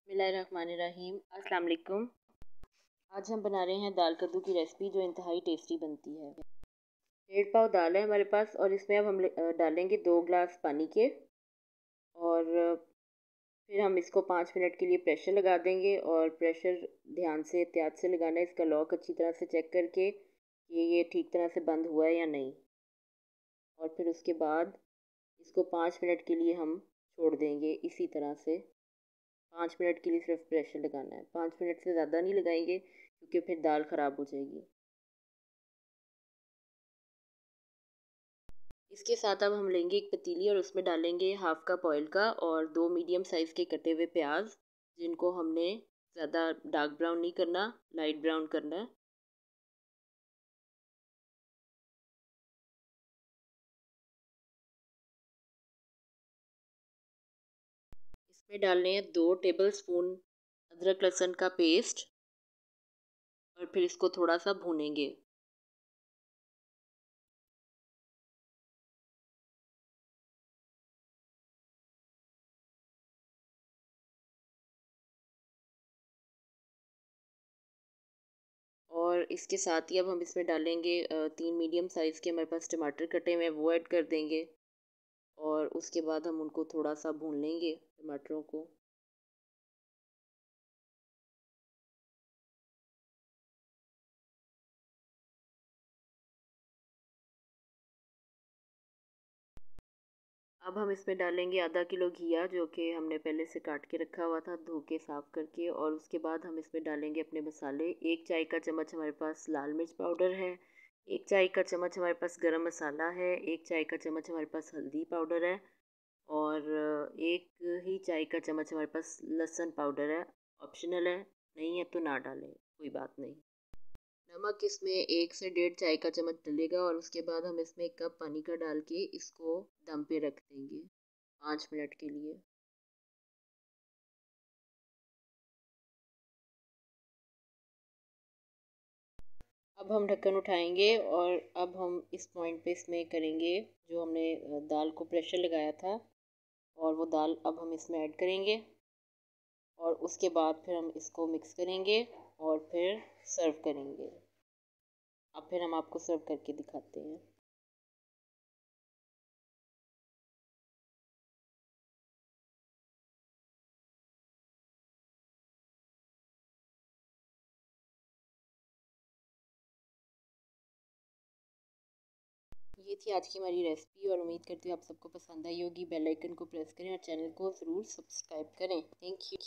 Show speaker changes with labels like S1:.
S1: बिस्मिल्लाहिर्रहमानिर्रहीम। अस्सलाम वालेकुम। आज हम बना रहे हैं दाल कद्दू की रेसिपी जो इंतहाई टेस्टी बनती है। 1.5 पाव दाल है हमारे पास और इसमें अब हम डालेंगे 2 गिलास पानी के। और फिर हम इसको 5 मिनट के लिए प्रेशर लगा देंगे। और प्रेशर ध्यान से एहतियात से लगाना है, इसका लॉक अच्छी तरह से चेक करके कि ये ठीक तरह से बंद हुआ है या नहीं। और फिर उसके बाद इसको 5 मिनट के लिए हम छोड़ देंगे इसी तरह से। 5 मिनट के लिए सिर्फ प्रेशर लगाना है, 5 मिनट से ज़्यादा नहीं लगाएंगे क्योंकि फिर दाल ख़राब हो जाएगी। इसके साथ अब हम लेंगे एक पतीली और उसमें डालेंगे 1/2 कप ऑयल का और 2 मीडियम साइज़ के कटे हुए प्याज, जिनको हमने ज़्यादा डार्क ब्राउन नहीं करना, लाइट ब्राउन करना है। इसमें डालने हैं 2 टेबल स्पून अदरक लहसुन का पेस्ट और फिर इसको थोड़ा सा भूनेंगे। और इसके साथ ही अब हम इसमें डालेंगे 3 मीडियम साइज़ के हमारे पास टमाटर कटे हुए हैं, वो ऐड कर देंगे। और उसके बाद हम उनको थोड़ा सा भून लेंगे टमाटरों को। अब हम इसमें डालेंगे आधा किलो घिया, जो कि हमने पहले से काट के रखा हुआ था धो के साफ़ करके। और उसके बाद हम इसमें डालेंगे अपने मसाले। 1 चाय का चम्मच हमारे पास लाल मिर्च पाउडर है, 1 चाय का चम्मच हमारे पास गरम मसाला है, 1 चाय का चम्मच हमारे पास हल्दी पाउडर है और 1 ही चाय का चम्मच हमारे पास लहसुन पाउडर है। ऑप्शनल है, नहीं है तो ना डालें, कोई बात नहीं। नमक इसमें 1 से 1.5 चाय का चम्मच डलेगा। और उसके बाद हम इसमें 1 कप पानी का डाल के इसको दम पे रख देंगे 5 मिनट के लिए। अब हम ढक्कन उठाएंगे और अब हम इस पॉइंट पे इसमें करेंगे जो हमने दाल को प्रेशर लगाया था, और वो दाल अब हम इसमें ऐड करेंगे। और उसके बाद फिर हम इसको मिक्स करेंगे और फिर सर्व करेंगे। अब फिर हम आपको सर्व करके दिखाते हैं। ये थी आज की हमारी रेसिपी और उम्मीद करती हूँ आप सबको पसंद आई होगी। बेल आइकन को प्रेस करें और चैनल को ज़रूर सब्सक्राइब करें। Thank you.